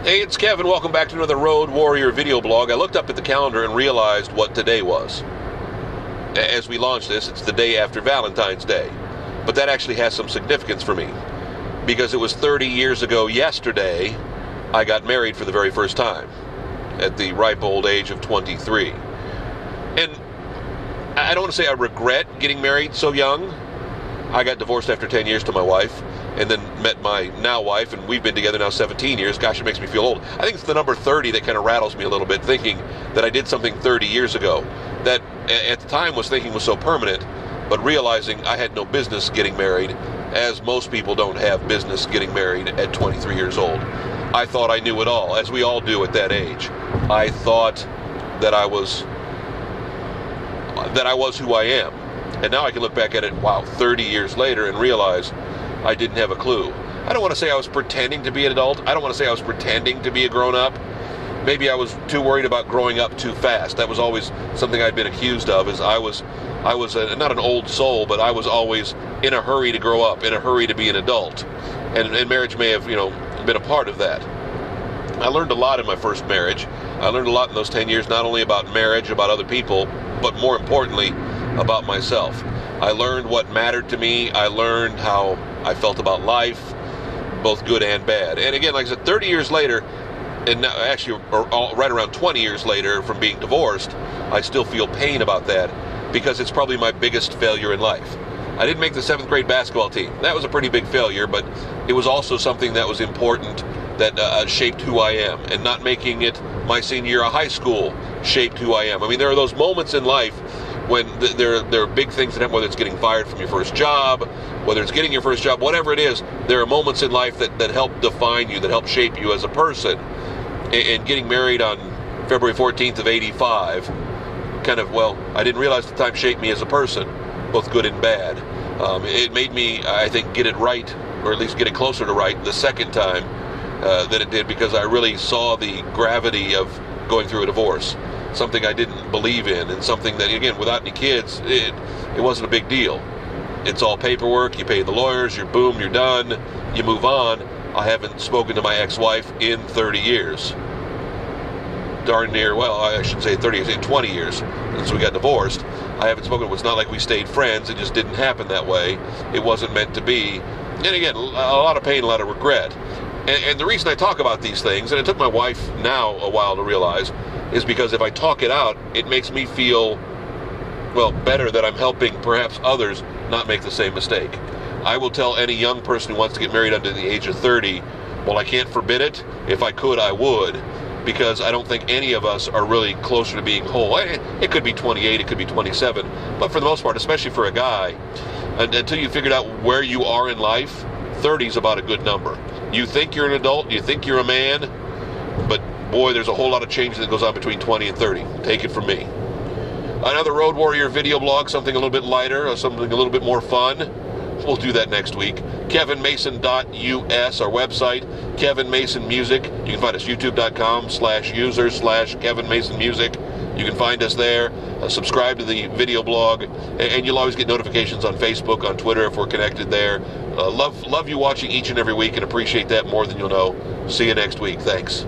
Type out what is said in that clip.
Hey, it's Kevin. Welcome back to another Road Warrior video blog. I looked up at the calendar and realized what today was. As we launch this, it's the day after Valentine's Day. But that actually has some significance for me, because it was 30 years ago yesterday I got married for the very first time at the ripe old age of 23. And I don't want to say I regret getting married so young. I got divorced after 10 years to my wife, and then met my now wife, and we've been together now 17 years. Gosh, it makes me feel old. I think it's the number 30 that kind of rattles me a little bit, thinking that I did something 30 years ago that at the time was thinking was so permanent, but realizing I had no business getting married, as most people don't have business getting married at 23 years old. I thought I knew it all, as we all do at that age. I thought that I was who I am. And now I can look back at it, wow, 30 years later, and realize I didn't have a clue. I don't want to say I was pretending to be an adult. I don't want to say I was pretending to be a grown-up. Maybe I was too worried about growing up too fast. That was always something I'd been accused of, is I was not an old soul, but I was always in a hurry to grow up, in a hurry to be an adult. And marriage may have, been a part of that. I learned a lot in my first marriage. I learned a lot in those 10 years, not only about marriage, about other people, but more importantly, about myself. I learned what mattered to me. I learned how I felt about life, both good and bad. And again, like I said, 30 years later, and now actually right around 20 years later from being divorced, I still feel pain about that, because it's probably my biggest failure in life. I didn't make the 7th grade basketball team. That was a pretty big failure, but it was also something that was important, that shaped who I am. And not making it my senior year of high school shaped who I am. I mean, there are those moments in life when there are big things that happen, whether it's getting fired from your first job, whether it's getting your first job, whatever it is, there are moments in life that help define you, that help shape you as a person. And getting married on February 14th of 85, I didn't realize at the time, shaped me as a person, both good and bad. It made me, I think, get it right, or at least get it closer to right, the second time that it did, because I really saw the gravity of going through a divorce. Something I didn't believe in, and something that, again, without any kids, it wasn't a big deal. It's all paperwork, you pay the lawyers, you're done, you move on. I haven't spoken to my ex-wife in 30 years. Darn near, well, I shouldn't say 30 years, 20 years since we got divorced. I haven't spoken. It's not like we stayed friends, it just didn't happen that way. It wasn't meant to be. And again, a lot of pain, a lot of regret. And the reason I talk about these things, and it took my wife now a while to realize, is because if I talk it out, it makes me feel, better, that I'm helping perhaps others not make the same mistake. I will tell any young person who wants to get married under the age of 30, I can't forbid it. If I could, I would, because I don't think any of us are really closer to being whole. It could be 28, it could be 27, but for the most part, especially for a guy, until you figured out where you are in life, 30 is about a good number. You think you're an adult, you think you're a man, but boy, there's a whole lot of change that goes on between 20 and 30. Take it from me. Another Road Warrior video blog, something a little bit lighter, something a little bit more fun. We'll do that next week. KevinMason.us, our website. Kevin Mason Music. You can find us youtube.com/user/Kevin Mason Music. You can find us there. Subscribe to the video blog, and you'll always get notifications on Facebook, on Twitter if we're connected there. Love you watching each and every week, and appreciate that more than you'll know. See you next week. Thanks.